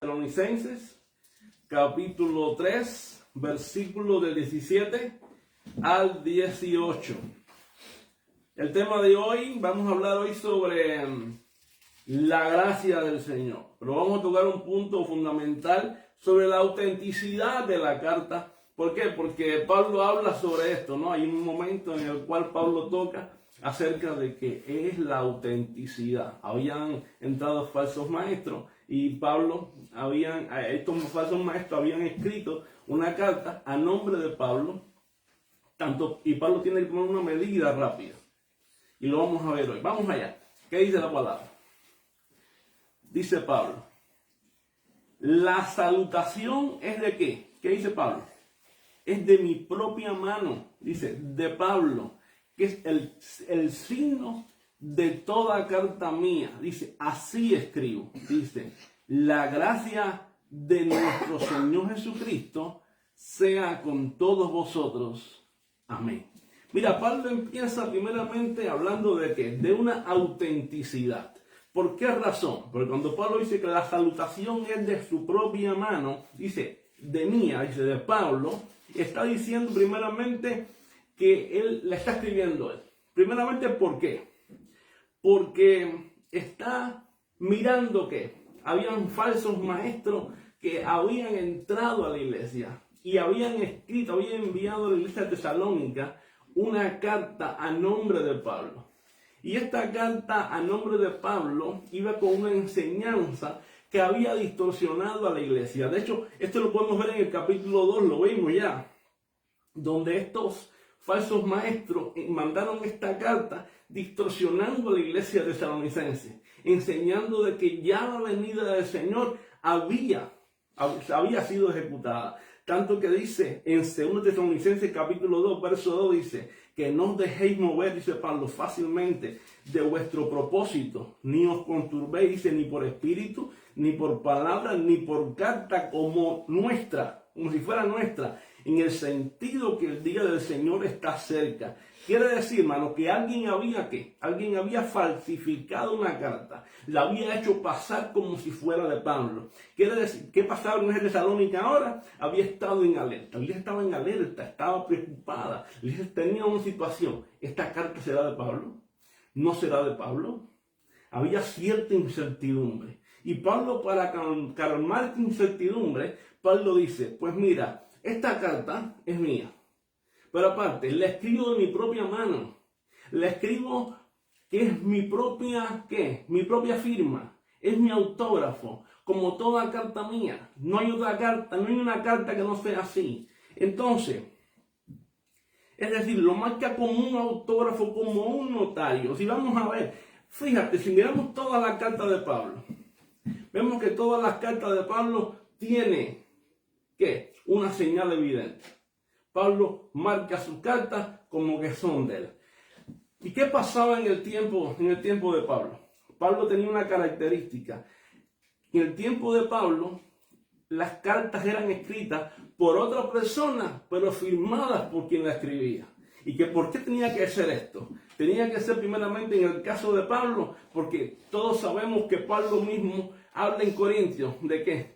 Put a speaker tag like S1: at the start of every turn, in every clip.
S1: Tesalonicenses, capítulo 3, versículo del 17 al 18. El tema de hoy, vamos a hablar hoy sobre la gracia del Señor. Pero vamos a tocar un punto fundamental sobre la autenticidad de la carta. ¿Por qué? Porque Pablo habla sobre esto, ¿no? Hay un momento en el cual Pablo toca acerca de que es la autenticidad. Habían entrado falsos maestros y estos falsos maestros habían escrito una carta a nombre de Pablo, y Pablo tiene que tomar una medida rápida. Y lo vamos a ver hoy. Vamos allá. ¿Qué dice la palabra? Dice Pablo, la salutación es de ¿qué? ¿Qué dice Pablo? Es de mi propia mano, dice, de Pablo, que es el signo de toda carta mía. Dice, así escribo. Dice, la gracia de nuestro Señor Jesucristo sea con todos vosotros. Amén. Mira, Pablo empieza primeramente hablando de ¿qué? De una autenticidad. ¿Por qué razón? Porque cuando Pablo dice que la salutación es de su propia mano, dice, de mía, dice, de Pablo, está diciendo primeramente que él la está escribiendo él. Primeramente, ¿por qué? Porque está mirando que habían falsos maestros que habían entrado a la iglesia y habían enviado a la iglesia de Tesalónica una carta a nombre de Pablo. Y esta carta a nombre de Pablo iba con una enseñanza que había distorsionado a la iglesia. De hecho, esto lo podemos ver en el capítulo 2, lo vimos ya, donde estos falsos maestros mandaron esta carta distorsionando a la iglesia tesalonicense, enseñando de que ya la venida del Señor había sido ejecutada. Tanto que dice en 2 Tesalonicenses capítulo 2, verso 2, dice que no os dejéis mover, dice Pablo, fácilmente de vuestro propósito, ni os conturbéis, dice, ni por espíritu, ni por palabra, ni por carta como si fuera nuestra, en el sentido que el día del Señor está cerca. Quiere decir, hermano, que alguien había falsificado una carta, la había hecho pasar como si fuera de Pablo. Quiere decir, ¿qué pasaba en Tesalónica ahora? Había estado en alerta, estaba preocupada, tenía una situación. ¿Esta carta será de Pablo? ¿No será de Pablo? Había cierta incertidumbre. Y Pablo, para calmar esta incertidumbre, Pablo dice, pues mira, esta carta es mía. Pero aparte, la escribo de mi propia mano. La escribo que es mi propia firma. Es mi autógrafo, como toda carta mía. No hay otra carta, no hay una carta que no sea así. Entonces, es decir, lo marca como un autógrafo, como un notario. Si vamos a ver, fíjate, si miramos toda la carta de Pablo, vemos que todas las cartas de Pablo tienen, ¿qué? Una señal evidente. Pablo marca sus cartas como que son de él. ¿Y qué pasaba en el tiempo de Pablo? Pablo tenía una característica. En el tiempo de Pablo, las cartas eran escritas por otra persona, pero firmadas por quien la escribía. ¿Y que por qué tenía que ser esto? Tenía que ser primeramente en el caso de Pablo, porque todos sabemos que Pablo mismo habla en Corintios de que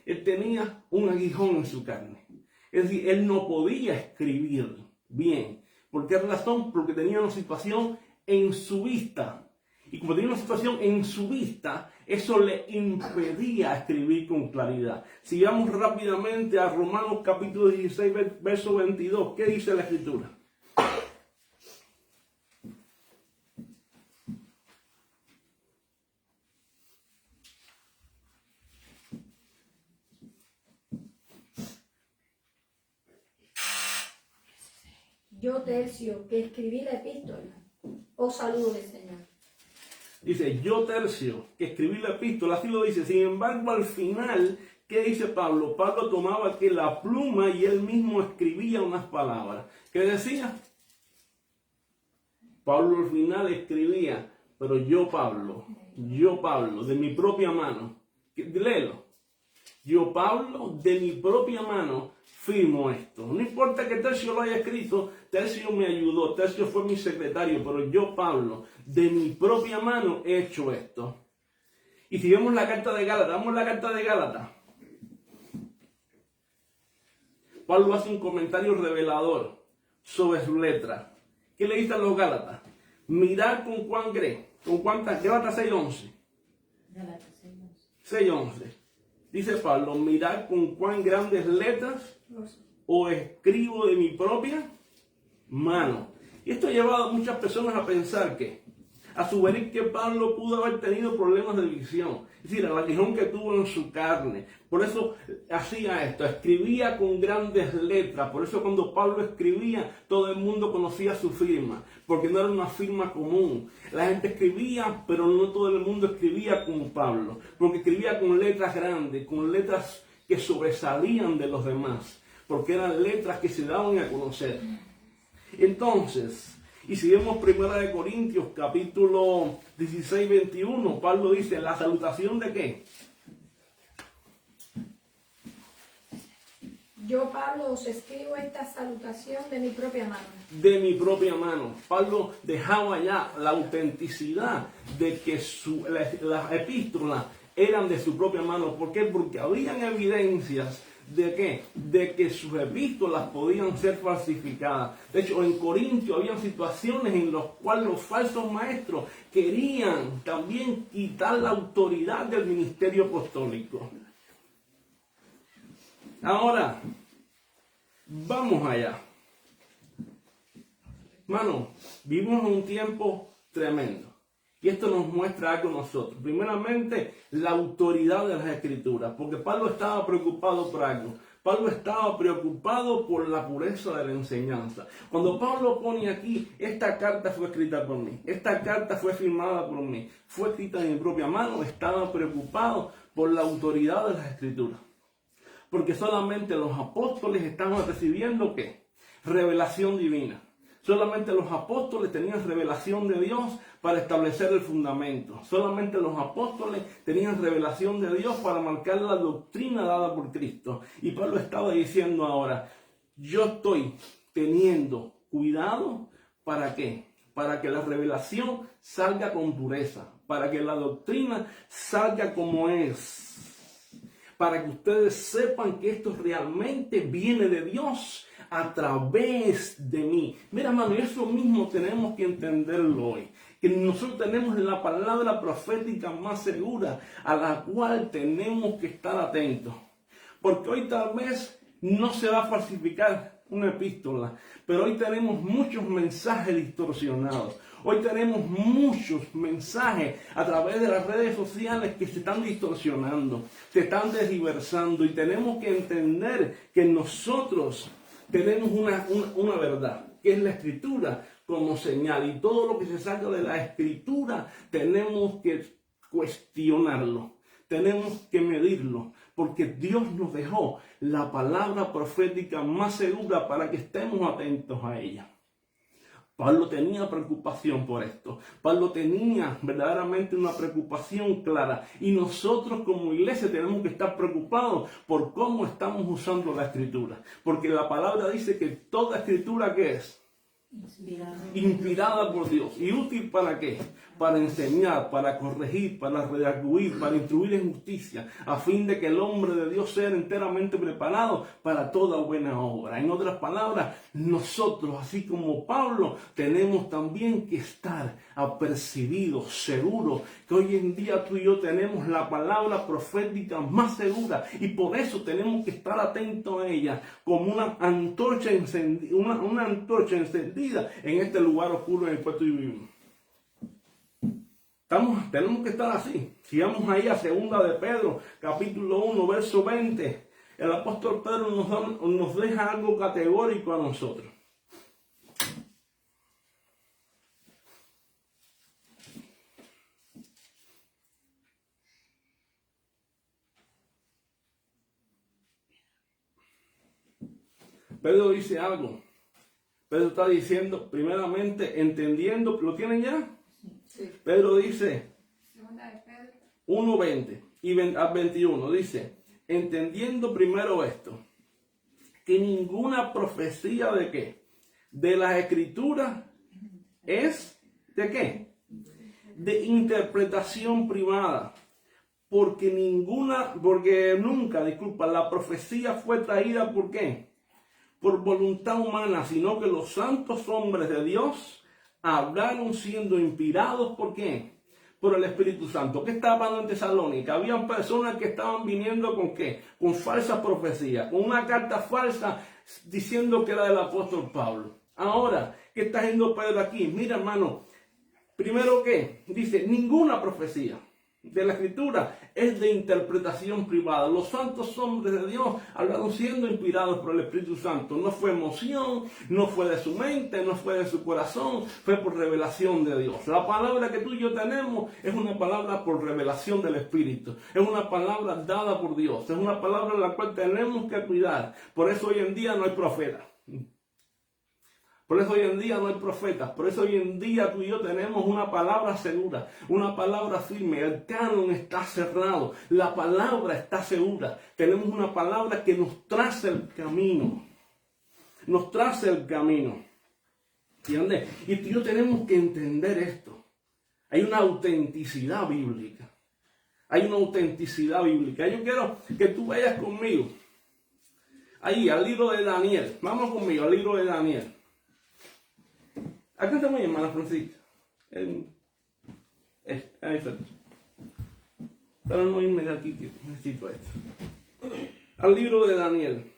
S1: él tenía un aguijón en su carne. Es decir, él no podía escribir bien. ¿Por qué razón? Porque tenía una situación en su vista. Y como tenía una situación en su vista, eso le impedía escribir con claridad. Si vamos rápidamente a Romanos capítulo 16, verso 22, ¿qué dice la Escritura?
S2: Yo, Tercio, que escribí la epístola, os saludo del Señor.
S1: Dice, yo, Tercio, que escribí la epístola, así lo dice. Sin embargo, al final, ¿qué dice Pablo? Pablo tomaba que la pluma y él mismo escribía unas palabras. ¿Qué decía? Pablo al final escribía, pero yo, Pablo, de mi propia mano. Léelo. Yo, Pablo, de mi propia mano, firmo esto. No importa que Tercio lo haya escrito, Tercio me ayudó, Tercio fue mi secretario, pero yo, Pablo, de mi propia mano he hecho esto. Y si vemos la carta de Gálatas, damos la carta de Gálatas. Pablo hace un comentario revelador sobre su letra. ¿Qué le dice a los Gálatas? Mirad con cuán con cuántas, Gálatas 6:11.
S3: Gálatas
S1: 6:11. Dice Pablo, mirad con cuán grandes letras os escribo de mi propia mano. Y esto ha llevado a muchas personas a pensar a sugerir que Pablo pudo haber tenido problemas de visión, es decir, el aguijón que tuvo en su carne. Por eso hacía esto, escribía con grandes letras. Por eso cuando Pablo escribía, todo el mundo conocía su firma, porque no era una firma común. La gente escribía, pero no todo el mundo escribía como Pablo, porque escribía con letras grandes, con letras que sobresalían de los demás, porque eran letras que se daban a conocer. Entonces, y si vemos 1 Corintios capítulo 16, 21, Pablo dice, ¿la salutación de qué?
S2: Yo, Pablo, os escribo esta salutación de mi propia mano.
S1: De mi propia mano. Pablo dejaba ya la autenticidad de que las epístolas eran de su propia mano. ¿Por qué? Porque habían evidencias ¿de qué? De que sus epístolas podían ser falsificadas. De hecho, en Corintio había situaciones en las cuales los falsos maestros querían también quitar la autoridad del ministerio apostólico. Ahora, vamos allá. Hermano, vivimos en un tiempo tremendo. Y esto nos muestra algo a nosotros. Primeramente, la autoridad de las Escrituras. Porque Pablo estaba preocupado por algo. Pablo estaba preocupado por la pureza de la enseñanza. Cuando Pablo pone aquí, esta carta fue escrita por mí. Esta carta fue firmada por mí. Fue escrita en mi propia mano. Estaba preocupado por la autoridad de las Escrituras. Porque solamente los apóstoles estaban recibiendo, ¿qué? Revelación divina. Solamente los apóstoles tenían revelación de Dios para establecer el fundamento. Solamente los apóstoles tenían revelación de Dios para marcar la doctrina dada por Cristo. Y Pablo estaba diciendo ahora, yo estoy teniendo cuidado, ¿para qué? Para que la revelación salga con pureza, para que la doctrina salga como es. Para que ustedes sepan que esto realmente viene de Dios a través de mí. Mira, hermano, eso mismo tenemos que entenderlo hoy. Que nosotros tenemos la palabra profética más segura a la cual tenemos que estar atentos. Porque hoy tal vez no se va a falsificar una epístola, pero hoy tenemos muchos mensajes distorsionados. Hoy tenemos muchos mensajes a través de las redes sociales que se están distorsionando, se están desdiversando, y tenemos que entender que nosotros tenemos una verdad, que es la Escritura como señal, y todo lo que se salga de la Escritura tenemos que cuestionarlo, tenemos que medirlo, porque Dios nos dejó la palabra profética más segura para que estemos atentos a ella. Pablo tenía preocupación por esto. Pablo tenía verdaderamente una preocupación clara. Y nosotros como iglesia tenemos que estar preocupados por cómo estamos usando la Escritura. Porque la palabra dice que toda Escritura, ¿qué es? Inspirada por Dios. ¿Y útil para qué? Para enseñar, para corregir, para redarguir, para instruir en justicia, a fin de que el hombre de Dios sea enteramente preparado para toda buena obra. En otras palabras, nosotros, así como Pablo, tenemos también que estar apercibidos, seguros, que hoy en día tú y yo tenemos la palabra profética más segura, y por eso tenemos que estar atentos a ella como una antorcha encendida, una antorcha encendida en este lugar oscuro en el cual vivimos. Tenemos que estar así. Si vamos ahí a 2 de Pedro, capítulo 1, verso 20, el apóstol Pedro nos deja algo categórico a nosotros. Pedro dice algo. Pedro está diciendo, primeramente, entendiendo, ¿lo tienen ya?
S2: Sí.
S1: Pedro dice,
S2: 2 de Pedro
S1: 1:20 y al 21, dice, entendiendo primero esto, que ninguna profecía de qué, de las Escrituras es, ¿de qué? De interpretación privada, porque nunca, la profecía fue traída, ¿por qué? Por voluntad humana, sino que los santos hombres de Dios hablaron siendo inspirados, ¿por qué? Por el Espíritu Santo. ¿Qué estaba pasando en Tesalónica? Habían personas que estaban viniendo ¿con qué? Con falsas profecías, con una carta falsa diciendo que era del apóstol Pablo. Ahora, ¿qué está haciendo Pedro aquí? Mira, hermano, primero que dice, ninguna profecía de la Escritura es de interpretación privada. Los santos hombres de Dios hablaron siendo inspirados por el Espíritu Santo. No fue emoción, no fue de su mente, no fue de su corazón, fue por revelación de Dios. La palabra que tú y yo tenemos es una palabra por revelación del Espíritu. Es una palabra dada por Dios. Es una palabra en la cual tenemos que cuidar. Por eso hoy en día no hay profeta. Por eso hoy en día no hay profetas. Por eso hoy en día tú y yo tenemos una palabra segura, una palabra firme. El canon está cerrado. La palabra está segura. Tenemos una palabra que nos traza el camino. Nos traza el camino. ¿Entiendes? Y tú y yo tenemos que entender esto. Hay una autenticidad bíblica. Hay una autenticidad bíblica. Yo quiero que tú vayas conmigo. Ahí, al libro de Daniel. Vamos conmigo, al libro de Daniel. Acá está mi hermana Francisca. Ahí está. Para no irme de aquí, que necesito esto. Al libro de Daniel.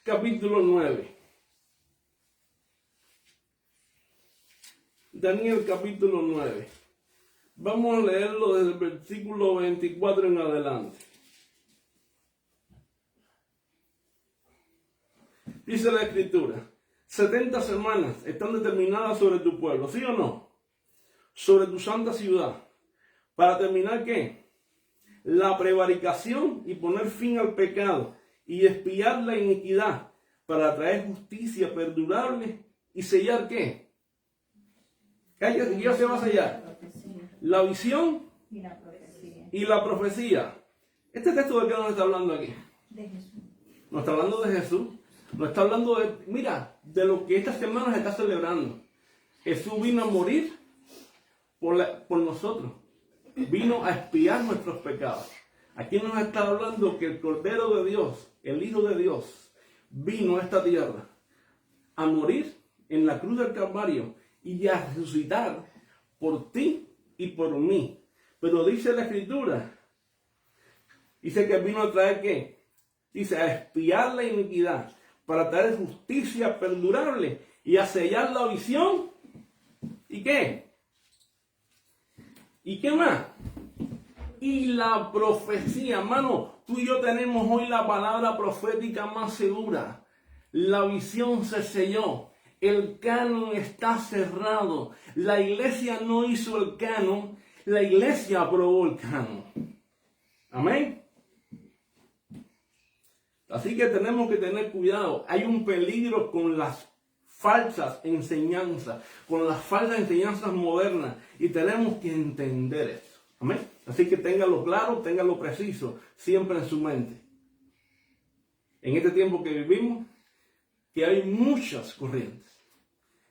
S1: Capítulo 9. Daniel capítulo 9. Vamos a leerlo desde el versículo 24 en adelante. Dice la Escritura, 70 semanas están determinadas sobre tu pueblo, ¿sí o no? Sobre tu santa ciudad. ¿Para terminar qué? La prevaricación y poner fin al pecado y expiar la iniquidad para traer justicia perdurable y sellar ¿qué? ¿Qué ya se va a sellar? La visión y la profecía. Este texto de qué nos está hablando aquí?
S2: De Jesús.
S1: Nos está hablando de Jesús. Nos está hablando de, mira, de lo que esta semana se está celebrando. Jesús vino a morir por nosotros. Vino a expiar nuestros pecados. Aquí nos está hablando que el Cordero de Dios, el Hijo de Dios, vino a esta tierra a morir en la cruz del Calvario y a resucitar por ti y por mí. Pero dice la Escritura, dice que vino a traer ¿qué? Dice a expiar la iniquidad, para traer justicia perdurable y a sellar la visión. ¿Y qué? ¿Y qué más? Y la profecía, hermano, tú y yo tenemos hoy la palabra profética más segura. La visión se selló. El canon está cerrado. La iglesia no hizo el canon, la iglesia aprobó el canon. Amén. Así que tenemos que tener cuidado. Hay un peligro con las falsas enseñanzas, con las falsas enseñanzas modernas. Y tenemos que entender esto. Amén. Así que téngalo claro, téngalo preciso, siempre en su mente. En este tiempo que vivimos, que hay muchas corrientes.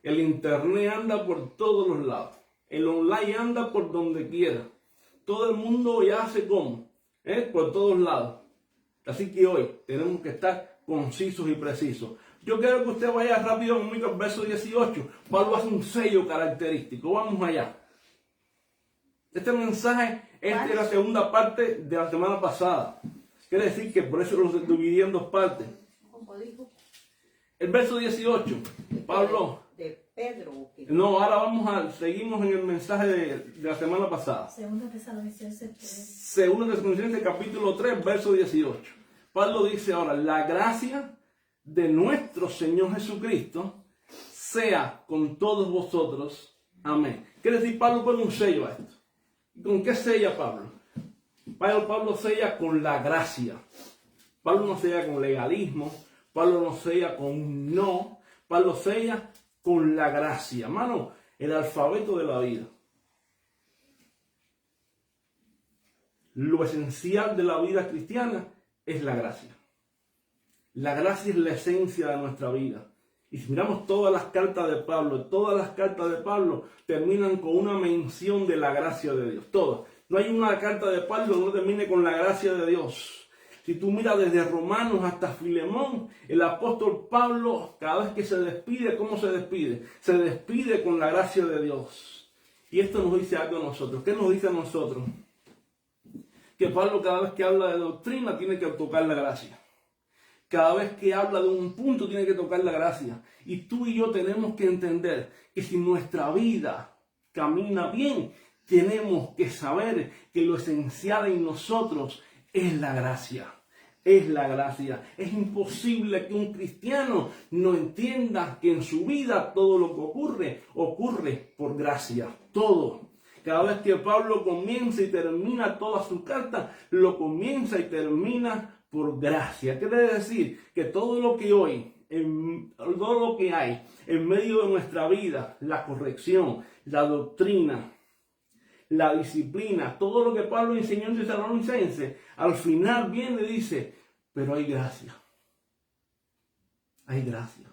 S1: El internet anda por todos los lados. El online anda por donde quiera. Todo el mundo ya hace como, por todos lados. Así que hoy tenemos que estar concisos y precisos. Yo quiero que usted vaya rápido conmigo al verso 18. Pablo hace un sello característico. Vamos allá. Este mensaje es de la segunda parte de la semana pasada. Quiere decir que por eso lo dividí en dos partes. El verso 18. Pablo.
S3: De Pedro.
S1: No, ahora seguimos en el mensaje de la semana pasada.
S2: Segunda Tesalonicenses 3.
S1: Segunda Tesalonicenses capítulo 3, verso 18. Pablo dice ahora, la gracia de nuestro Señor Jesucristo sea con todos vosotros. Amén. Quiere decir, Pablo pone un sello a esto. ¿Con qué sella Pablo? Pablo sella con la gracia. Pablo no sella con legalismo. Pablo no sella con no. Pablo sella con la gracia. Hermano, el alfabeto de la vida. Lo esencial de la vida cristiana es la gracia. La gracia es la esencia de nuestra vida. Y si miramos todas las cartas de Pablo terminan con una mención de la gracia de Dios. Todas. No hay una carta de Pablo que no termine con la gracia de Dios. Si tú miras desde Romanos hasta Filemón, el apóstol Pablo, cada vez que se despide, ¿cómo se despide? Se despide con la gracia de Dios. Y esto nos dice algo a nosotros. ¿Qué nos dice a nosotros? Que Pablo cada vez que habla de doctrina tiene que tocar la gracia. Cada vez que habla de un punto tiene que tocar la gracia. Y tú y yo tenemos que entender que si nuestra vida camina bien, tenemos que saber que lo esencial en nosotros es la gracia. Es la gracia. Es imposible que un cristiano no entienda que en su vida todo lo que ocurre por gracia. Todo. Cada vez que Pablo comienza y termina toda su carta, lo comienza y termina por gracia. Quiere decir que todo lo que todo lo que hay en medio de nuestra vida, la corrección, la doctrina, la disciplina, todo lo que Pablo enseñó en Tesalonicenses, al final viene y dice, pero hay gracia. Hay gracia.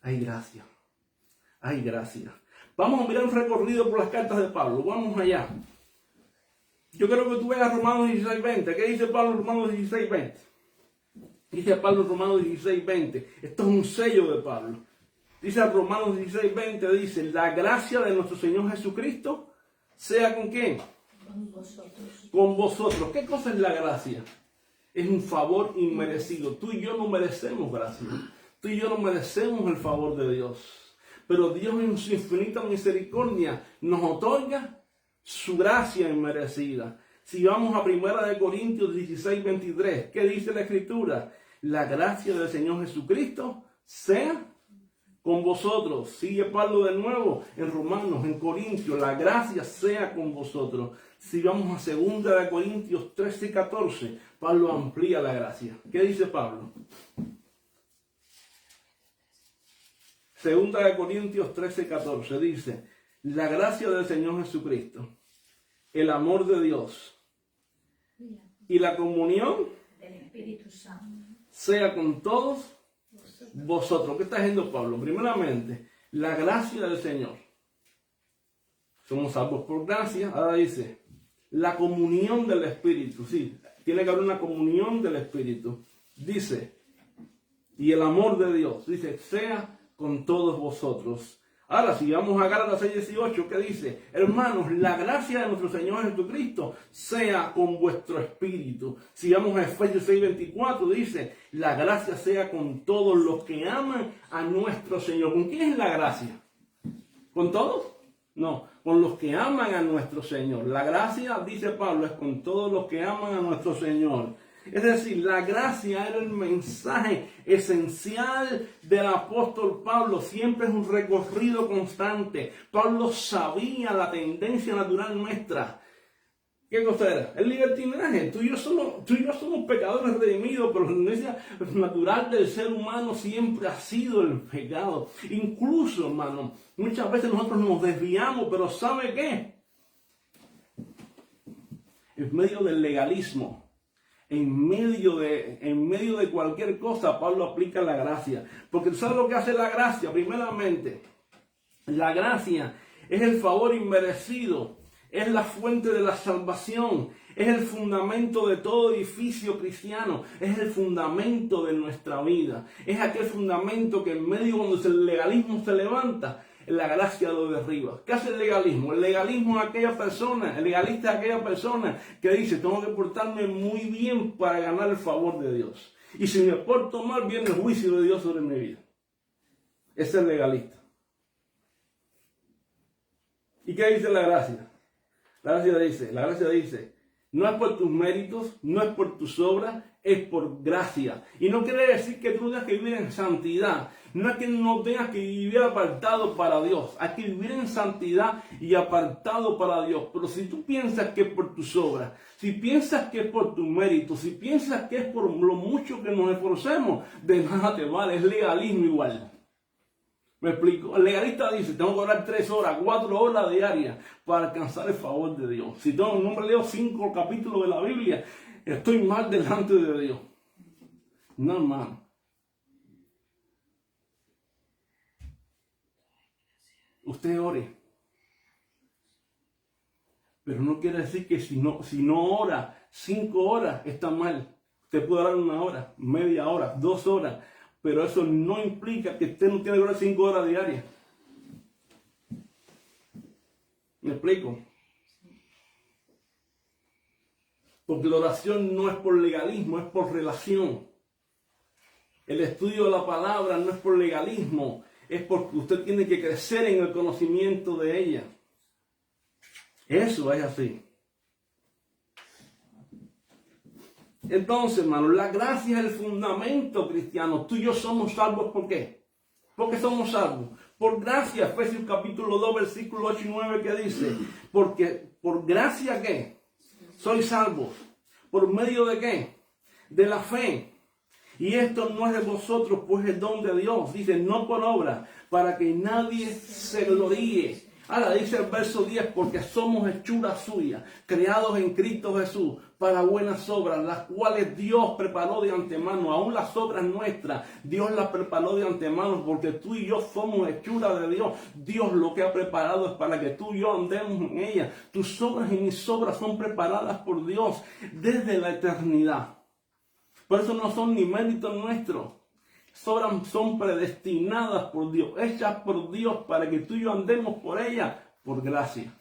S1: Hay gracia. Hay gracia. Vamos a mirar un recorrido por las cartas de Pablo. Vamos allá. Yo creo que tú veas Romanos 16:20. ¿Qué dice Pablo en Romanos 16:20? Dice Pablo en Romanos 16:20. Esto es un sello de Pablo. Dice Romanos 16:20, dice, la gracia de nuestro Señor Jesucristo sea con quién.
S2: Con vosotros.
S1: Con vosotros. ¿Qué cosa es la gracia? Es un favor inmerecido. Tú y yo no merecemos gracia. Tú y yo no merecemos el favor de Dios. Pero Dios en su infinita misericordia nos otorga su gracia inmerecida. Si vamos a 1 Corintios 16:23, ¿qué dice la Escritura? La gracia del Señor Jesucristo sea con vosotros. Sigue Pablo de nuevo en Romanos, en Corintios, la gracia sea con vosotros. Si vamos a 2 Corintios 13:14, Pablo amplía la gracia. ¿Qué dice Pablo? 2 Corintios 13:14 dice, la gracia del Señor Jesucristo, el amor de Dios y la comunión
S2: del Espíritu Santo
S1: sea con todos vosotros. ¿Qué está diciendo Pablo? Primeramente, la gracia del Señor. Somos salvos por gracia. Ahora dice, la comunión del Espíritu. Sí, tiene que haber una comunión del Espíritu. Dice, y el amor de Dios. Dice, sea con todos vosotros. Ahora, si vamos a Gálatas 6:18, ¿qué dice? Hermanos, la gracia de nuestro Señor Jesucristo sea con vuestro espíritu. Si vamos a Efesios 6:24, dice, la gracia sea con todos los que aman a nuestro Señor. ¿Con quién es la gracia? ¿Con todos? No, con los que aman a nuestro Señor. La gracia, dice Pablo, es con todos los que aman a nuestro Señor. Es decir, la gracia era el mensaje esencial del apóstol Pablo. Siempre es un recorrido constante. Pablo sabía la tendencia natural nuestra. ¿Qué cosa era? El libertinaje. Tú y yo somos pecadores redimidos, pero la tendencia natural del ser humano siempre ha sido el pecado. Incluso, hermano, muchas veces nosotros nos desviamos, pero ¿sabe qué? En medio del legalismo, en medio de cualquier cosa, Pablo aplica la gracia. Porque ¿tú sabes lo que hace la gracia? Primeramente, la gracia es el favor inmerecido, es la fuente de la salvación, es el fundamento de todo edificio cristiano, es el fundamento de nuestra vida. Es aquel fundamento que en medio cuando el legalismo se levanta, la gracia lo derriba. ¿Qué hace el legalismo? El legalismo es aquella persona, el legalista es aquella persona que dice, tengo que portarme muy bien para ganar el favor de Dios. Y si me porto mal, viene el juicio de Dios sobre mi vida. Ese es el legalista. ¿Y qué dice la gracia? La gracia dice, no es por tus méritos, no es por tus obras, es por gracia. Y no quiere decir que tú tengas que vivir en santidad. No es que no tengas que vivir apartado para Dios. Hay que vivir en santidad y apartado para Dios. Pero si tú piensas que es por tus obras, si piensas que es por tus méritos, si piensas que es por lo mucho que nos esforcemos, de nada te vale. Es legalismo igual. ¿Me explico? El legalista dice, tengo que orar 3 horas, 4 horas diarias para alcanzar el favor de Dios. Si tengo un nombre, leo 5 capítulos de la Biblia, estoy mal delante de Dios. No, hermano. usted ore. Pero no quiere decir que si no ora 5 horas está mal. Usted puede orar 1 hora, media hora, 2 horas. Pero eso no implica que usted no tiene que orar 5 horas diarias. ¿Me explico? Porque la oración no es por legalismo, es por relación. El estudio de la palabra no es por legalismo, es porque usted tiene que crecer en el conocimiento de ella. Eso es así. Entonces, hermano, la gracia es el fundamento cristiano. Tú y yo somos salvos, ¿por qué? Porque somos salvos. Por gracia, Efesios capítulo 2, versículo 8 y 9, que dice, porque por gracia, ¿qué? Sois salvos. ¿Por medio de qué? De la fe. Y esto no es de vosotros, pues es don de Dios. Dice, no por obra, para que nadie se gloríe. Ahora dice el verso 10, porque somos hechura suya, creados en Cristo Jesús, para buenas obras, las cuales Dios preparó de antemano. Aún las obras nuestras, Dios las preparó de antemano, porque tú y yo somos hechura de Dios. Dios lo que ha preparado es para que tú y yo andemos en ella. Tus obras y mis obras son preparadas por Dios desde la eternidad. Por eso no son ni méritos nuestros. Son predestinadas por Dios, hechas por Dios para que tú y yo andemos por ellas, por gracia.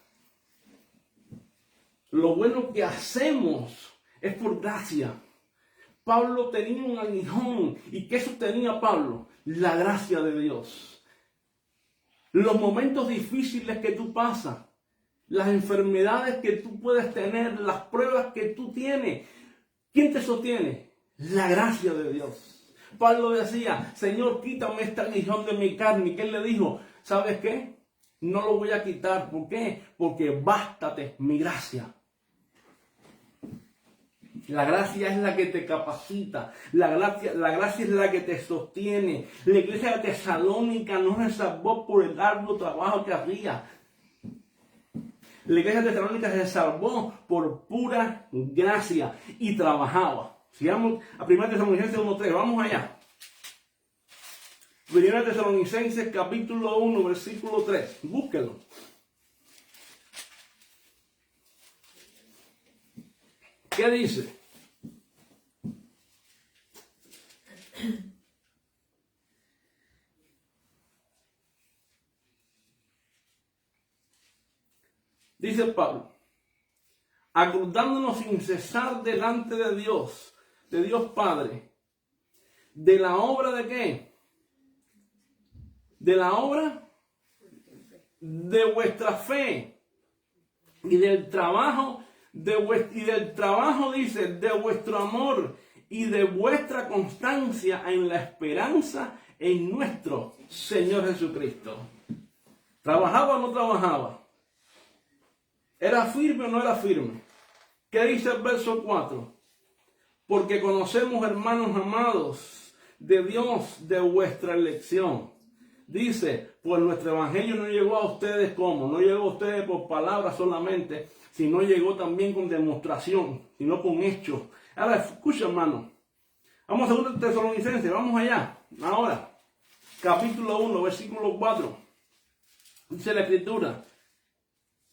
S1: Lo bueno que hacemos es por gracia. Pablo tenía un aguijón. ¿Y qué sostenía Pablo? La gracia de Dios. Los momentos difíciles que tú pasas, las enfermedades que tú puedes tener, las pruebas que tú tienes, ¿quién te sostiene? La gracia de Dios. Pablo decía, Señor, quítame este aguijón de mi carne. ¿Y qué él le dijo? ¿Sabes qué? No lo voy a quitar. ¿Por qué? Porque bástate mi gracia. La gracia es la que te capacita. La gracia es la que te sostiene. La iglesia de Tesalónica no se salvó por el arduo trabajo que hacía. La iglesia de Tesalónica se salvó por pura gracia y trabajaba. Sigamos a 1 Tesalonicenses 1:3. Vamos allá. 1 Tesalonicenses capítulo 1, versículo 3. Búsquelo. ¿Qué dice? Dice Pablo, acordándonos sin cesar delante de Dios Padre, de la obra de qué? De la obra de vuestra fe y del trabajo, dice, de vuestro amor y de vuestra constancia en la esperanza en nuestro Señor Jesucristo. ¿Trabajaba o no trabajaba? ¿Era firme o no era firme? ¿Qué dice el verso 4? Porque conocemos, hermanos amados, de Dios, de vuestra elección. Dice, pues nuestro evangelio no llegó a ustedes como, no llegó a ustedes por palabras solamente, sino llegó también con demostración, sino con hechos. Ahora, escucha, hermano. Vamos a 2 Tesalonicenses, vamos allá. Ahora, capítulo 1, versículo 4. Dice la Escritura,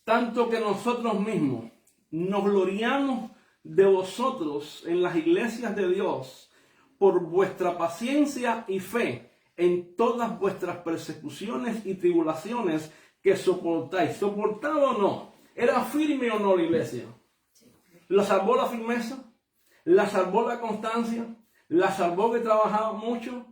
S1: tanto que nosotros mismos nos gloriamos de vosotros en las iglesias de Dios por vuestra paciencia y fe en todas vuestras persecuciones y tribulaciones que soportáis. ¿Soportaba o no? ¿Era firme o no la iglesia? ¿La salvó la firmeza? ¿La salvó la constancia? ¿La salvó que trabajaba mucho?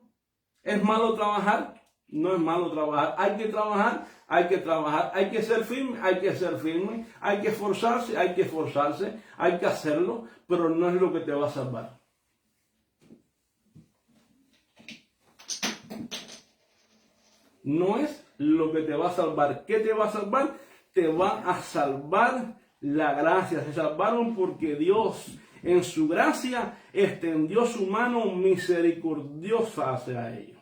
S1: ¿Es malo trabajar? No es malo trabajar. Hay que trabajar, hay que trabajar. Hay que ser firme, hay que ser firme. Hay que esforzarse, hay que esforzarse. Hay que hacerlo, pero no es lo que te va a salvar. No es lo que te va a salvar. ¿Qué te va a salvar? Te va a salvar la gracia. Se salvaron porque Dios en su gracia extendió su mano misericordiosa hacia ellos.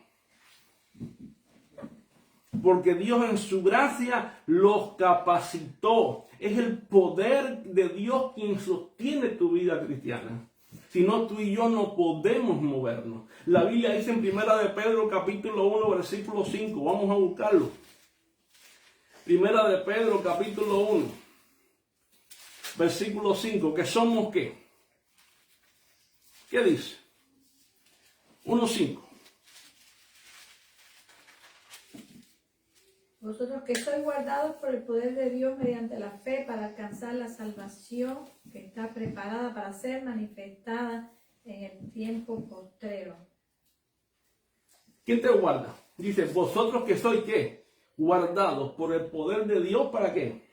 S1: Porque Dios en su gracia los capacitó. Es el poder de Dios quien sostiene tu vida cristiana. Si no, tú y yo no podemos movernos. La Biblia dice en 1 de Pedro capítulo 1 versículo 5. Vamos a buscarlo. Primera de Pedro, capítulo 1, versículo 5, que somos ¿qué? ¿Qué dice? 1:5.
S2: Vosotros que sois guardados por el poder de Dios mediante la fe para alcanzar la salvación que está preparada para ser manifestada en el tiempo postrero.
S1: ¿Quién te guarda? Dice, vosotros que sois ¿qué? Guardados por el poder de Dios, ¿para qué?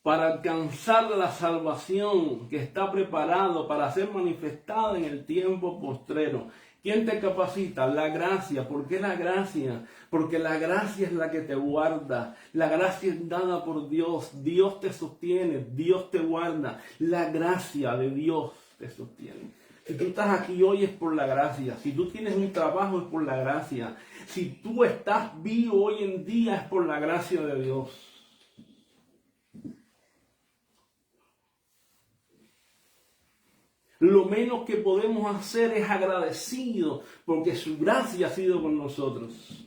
S1: Para alcanzar la salvación que está preparado para ser manifestada en el tiempo postrero. ¿Quién te capacita? La gracia. ¿Por qué la gracia? Porque la gracia es la que te guarda. La gracia es dada por Dios. Dios te sostiene, Dios te guarda. La gracia de Dios te sostiene. Si tú estás aquí hoy es por la gracia. Si tú tienes un trabajo es por la gracia. Si tú estás vivo hoy en día es por la gracia de Dios. Lo menos que podemos hacer es agradecido porque su gracia ha sido con nosotros.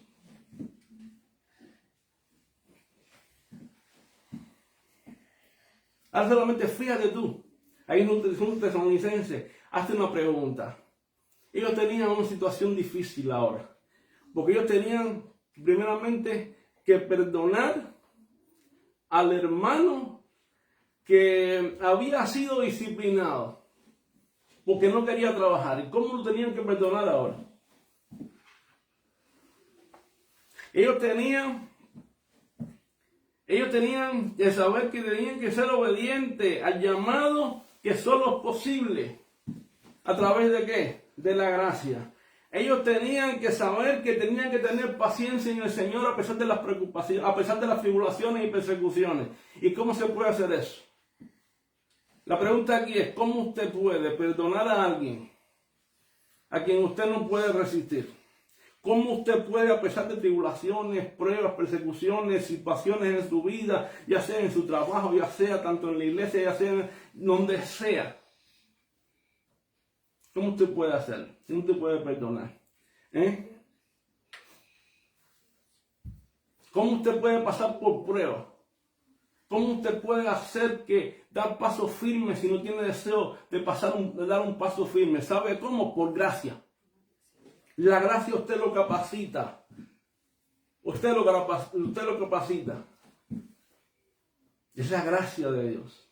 S1: Ahora solamente fíjate tú. Ahí en un tesalonicense hace una pregunta. Ellos tenían una situación difícil ahora. Porque ellos tenían primeramente que perdonar al hermano que había sido disciplinado. Porque no quería trabajar. ¿Y cómo lo tenían que perdonar ahora? Ellos tenían que saber que tenían que ser obedientes al llamado que solo es posible. ¿A través de qué? De la gracia. Ellos tenían que saber que tenían que tener paciencia en el Señor a pesar de las preocupaciones, a pesar de las tribulaciones y persecuciones. ¿Y cómo se puede hacer eso? La pregunta aquí es, ¿cómo usted puede perdonar a alguien a quien usted no puede resistir? ¿Cómo usted puede, a pesar de tribulaciones, pruebas, persecuciones, situaciones en su vida, ya sea en su trabajo, ya sea tanto en la iglesia, ya sea donde sea? ¿Cómo usted puede hacerlo? ¿Cómo usted puede perdonar? ¿Cómo usted puede pasar por pruebas? ¿Cómo usted puede hacer que dar pasos firmes si no tiene deseo de dar un paso firme? ¿Sabe cómo? Por gracia. La gracia usted lo capacita. Usted lo capacita. Es la gracia de Dios.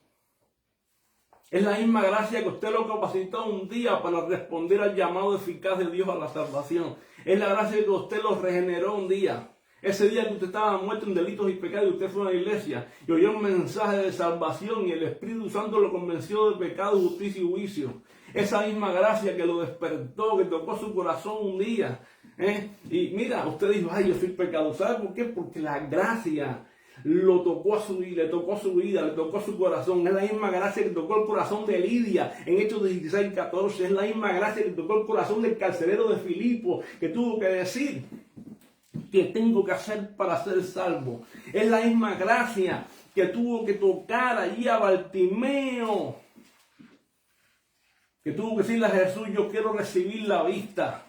S1: Es la misma gracia que usted lo capacitó un día para responder al llamado eficaz de Dios a la salvación. Es la gracia que usted lo regeneró un día. Ese día que usted estaba muerto en delitos y pecados y usted fue a la iglesia y oyó un mensaje de salvación y el Espíritu Santo lo convenció de pecado, justicia y juicio. Esa misma gracia que lo despertó, que tocó su corazón un día. Y mira, usted dijo, ay, yo soy pecador. ¿Sabe por qué? Porque la gracia lo tocó a su vida, le tocó su vida, le tocó su corazón. Es la misma gracia que tocó el corazón de Lidia en Hechos 16:14. Es la misma gracia que tocó el corazón del carcelero de Filipo, que tuvo que decir, ¿qué tengo que hacer para ser salvo? Es la misma gracia que tuvo que tocar allí a Bartimeo, que tuvo que decirle a Jesús, yo quiero recibir la vista.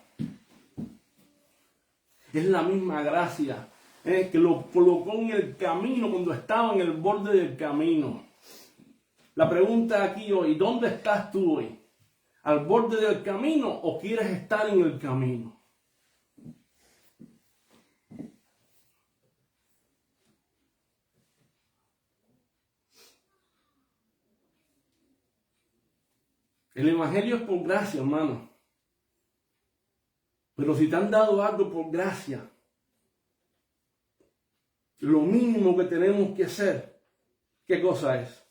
S1: Es la misma gracia que lo colocó en el camino cuando estaba en el borde del camino. La pregunta aquí hoy, ¿dónde estás tú hoy? ¿Al borde del camino o quieres estar en el camino? El evangelio es por gracia, hermano. Pero si te han dado algo por gracia, lo mínimo que tenemos que hacer, ¿qué cosa es?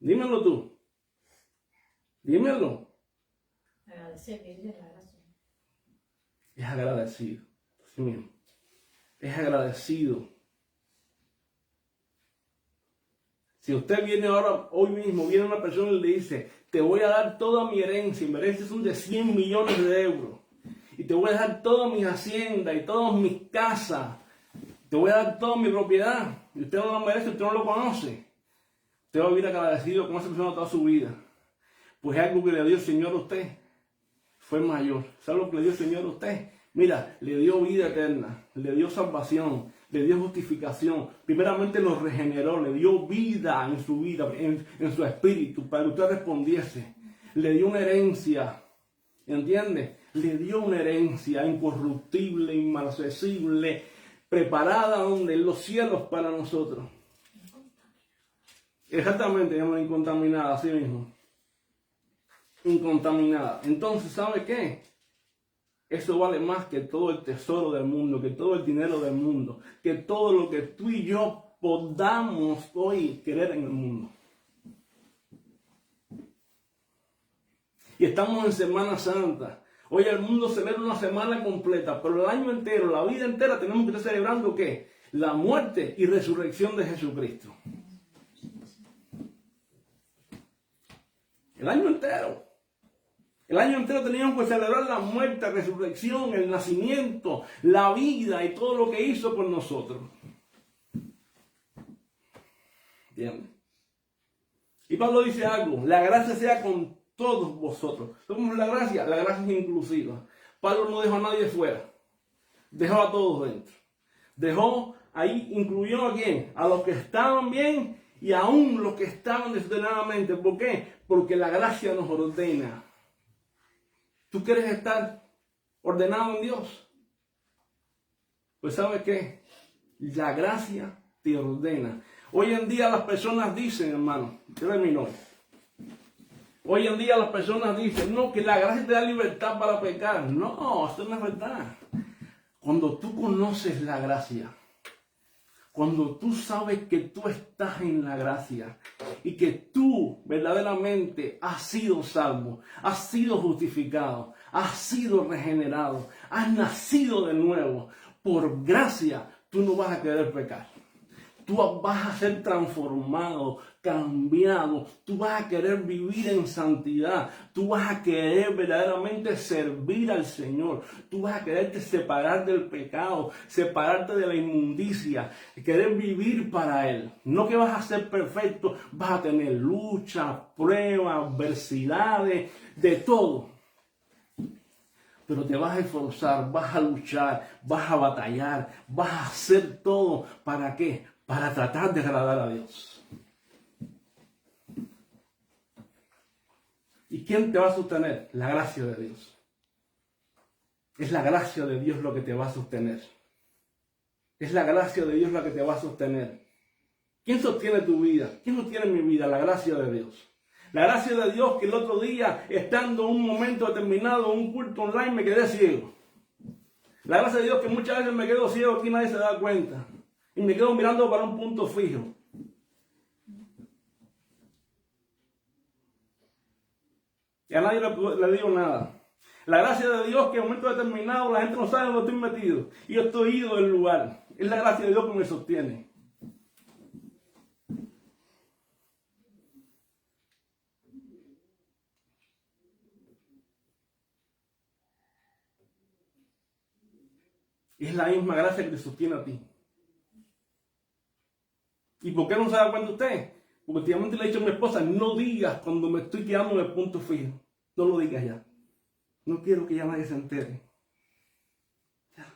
S1: Dímelo tú. Dímelo.
S2: Agradecer, vivir la gracia.
S1: Es agradecido. Sí mismo. Es agradecido. Si usted viene ahora, hoy mismo, viene una persona y le dice, te voy a dar toda mi herencia, y mi herencia son de 100 millones de euros, y te voy a dar toda mi hacienda y todas mis casas, te voy a dar toda mi propiedad, y usted no lo merece, usted no lo conoce, usted va a vivir agradecido con esa persona toda su vida, pues algo que le dio el Señor a usted fue mayor. ¿Sabe lo que le dio el Señor a usted? Mira, le dio vida eterna, le dio salvación, le dio justificación. Primeramente lo regeneró, le dio vida en su vida, en su espíritu, para que usted respondiese. Le dio una herencia, ¿entiende? Le dio una herencia incorruptible, inmarcesible, preparada donde en los cielos para nosotros. Exactamente, incontaminada, así mismo. Incontaminada. Entonces, ¿sabe qué? Eso vale más que todo el tesoro del mundo, que todo el dinero del mundo, que todo lo que tú y yo podamos hoy querer en el mundo. Y estamos en Semana Santa. Hoy el mundo celebra una semana completa, pero el año entero, la vida entera, tenemos que estar celebrando ¿qué? La muerte y resurrección de Jesucristo. El año entero. El año entero teníamos que celebrar la muerte, la resurrección, el nacimiento, la vida y todo lo que hizo por nosotros. ¿Entiendes? Y Pablo dice algo, la gracia sea con todos vosotros. ¿Somos la gracia? La gracia es inclusiva. Pablo no dejó a nadie fuera, dejó a todos dentro. Dejó ahí, incluyó a quién, a los que estaban bien y aún los que estaban desordenadamente. ¿Por qué? Porque la gracia nos ordena. ¿Tú quieres estar ordenado en Dios? Pues ¿sabes qué? La gracia te ordena. Hoy en día las personas dicen, hermano, terminó. Hoy en día las personas dicen, no, que la gracia te da libertad para pecar. No, esto no es verdad. Cuando tú conoces la gracia, cuando tú sabes que tú estás en la gracia y que tú verdaderamente has sido salvo, has sido justificado, has sido regenerado, has nacido de nuevo, por gracia tú no vas a querer pecar. Tú vas a ser transformado, cambiado. Tú vas a querer vivir en santidad. Tú vas a querer verdaderamente servir al Señor. Tú vas a quererte separar del pecado, separarte de la inmundicia, querer vivir para Él. No que vas a ser perfecto, vas a tener luchas, pruebas, adversidades, de todo. Pero te vas a esforzar, vas a luchar, vas a batallar, vas a hacer todo. ¿Para qué? Para tratar de agradar a Dios. ¿Y quién te va a sostener? La gracia de Dios. Es la gracia de Dios lo que te va a sostener. Es la gracia de Dios la que te va a sostener. ¿Quién sostiene tu vida? ¿Quién sostiene mi vida? La gracia de Dios. La gracia de Dios que el otro día, estando en un momento determinado, en un culto online, me quedé ciego. La gracia de Dios que muchas veces me quedo ciego, aquí nadie se da cuenta. Y me quedo mirando para un punto fijo. Y a nadie le digo nada. La gracia de Dios que en un momento determinado la gente no sabe dónde estoy metido. Y yo estoy ido del lugar. Es la gracia de Dios que me sostiene. Es la misma gracia que te sostiene a ti. ¿Y por qué no se da cuenta usted? Porque últimamente le he dicho a mi esposa, no digas cuando me estoy quedando en el punto fijo. No lo digas ya. No quiero que ya nadie se entere. Ya.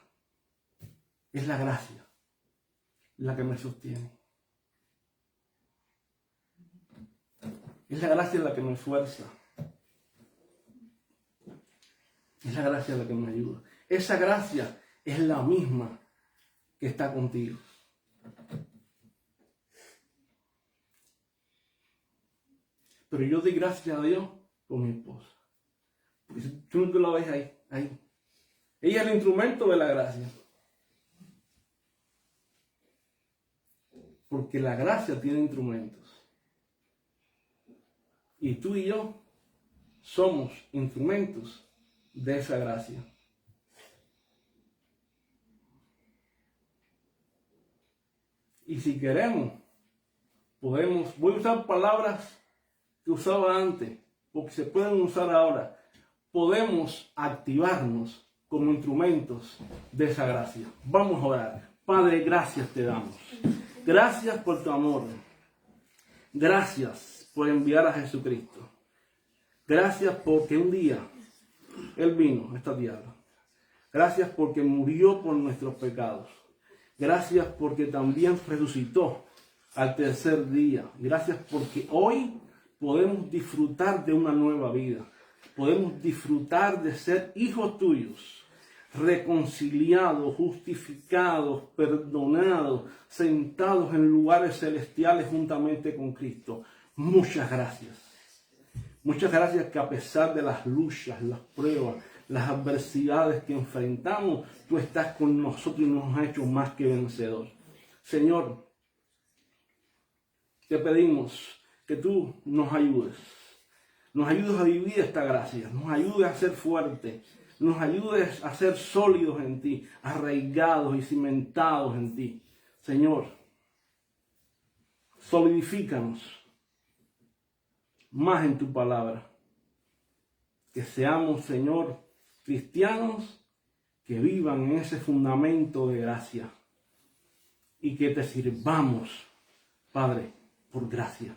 S1: Es la gracia la que me sostiene. Es la gracia la que me esfuerza. Es la gracia la que me ayuda. Esa gracia es la misma que está contigo. Pero yo doy gracias a Dios por mi esposa. Porque si tú no la ves ahí. Ella es el instrumento de la gracia. Porque la gracia tiene instrumentos. Y tú y yo somos instrumentos de esa gracia. Y si queremos, podemos, voy a usar palabras que usaba antes, porque se pueden usar ahora. Podemos activarnos como instrumentos de esa gracia. Vamos a orar. Padre, gracias te damos. Gracias por tu amor. Gracias por enviar a Jesucristo. Gracias porque un día Él vino a esta tierra. Gracias porque murió por nuestros pecados. Gracias porque también resucitó al tercer día. Gracias porque hoy podemos disfrutar de una nueva vida. Podemos disfrutar de ser hijos tuyos, reconciliados, justificados, perdonados, sentados en lugares celestiales juntamente con Cristo. Muchas gracias. Muchas gracias que a pesar de las luchas, las pruebas, las adversidades que enfrentamos, tú estás con nosotros y nos has hecho más que vencedor. Señor, te pedimos que tú nos ayudes. Nos ayudes a vivir esta gracia, nos ayudes a ser fuertes, nos ayudes a ser sólidos en ti, arraigados y cimentados en ti. Señor, solidifícanos más en tu palabra. Que seamos, Señor, cristianos que vivan en ese fundamento de gracia y que te sirvamos, Padre, por gracia,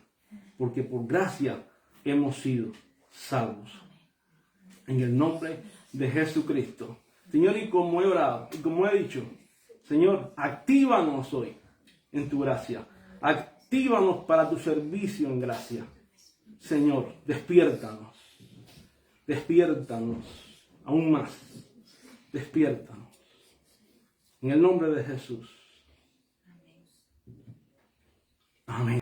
S1: porque por gracia hemos sido salvos. En el nombre de Jesucristo. Señor, y como he orado, y como he dicho, Señor, actívanos hoy en tu gracia. Actívanos para tu servicio en gracia. Señor, despiértanos. Despiértanos aún más. Despiértanos. En el nombre de Jesús. Amén.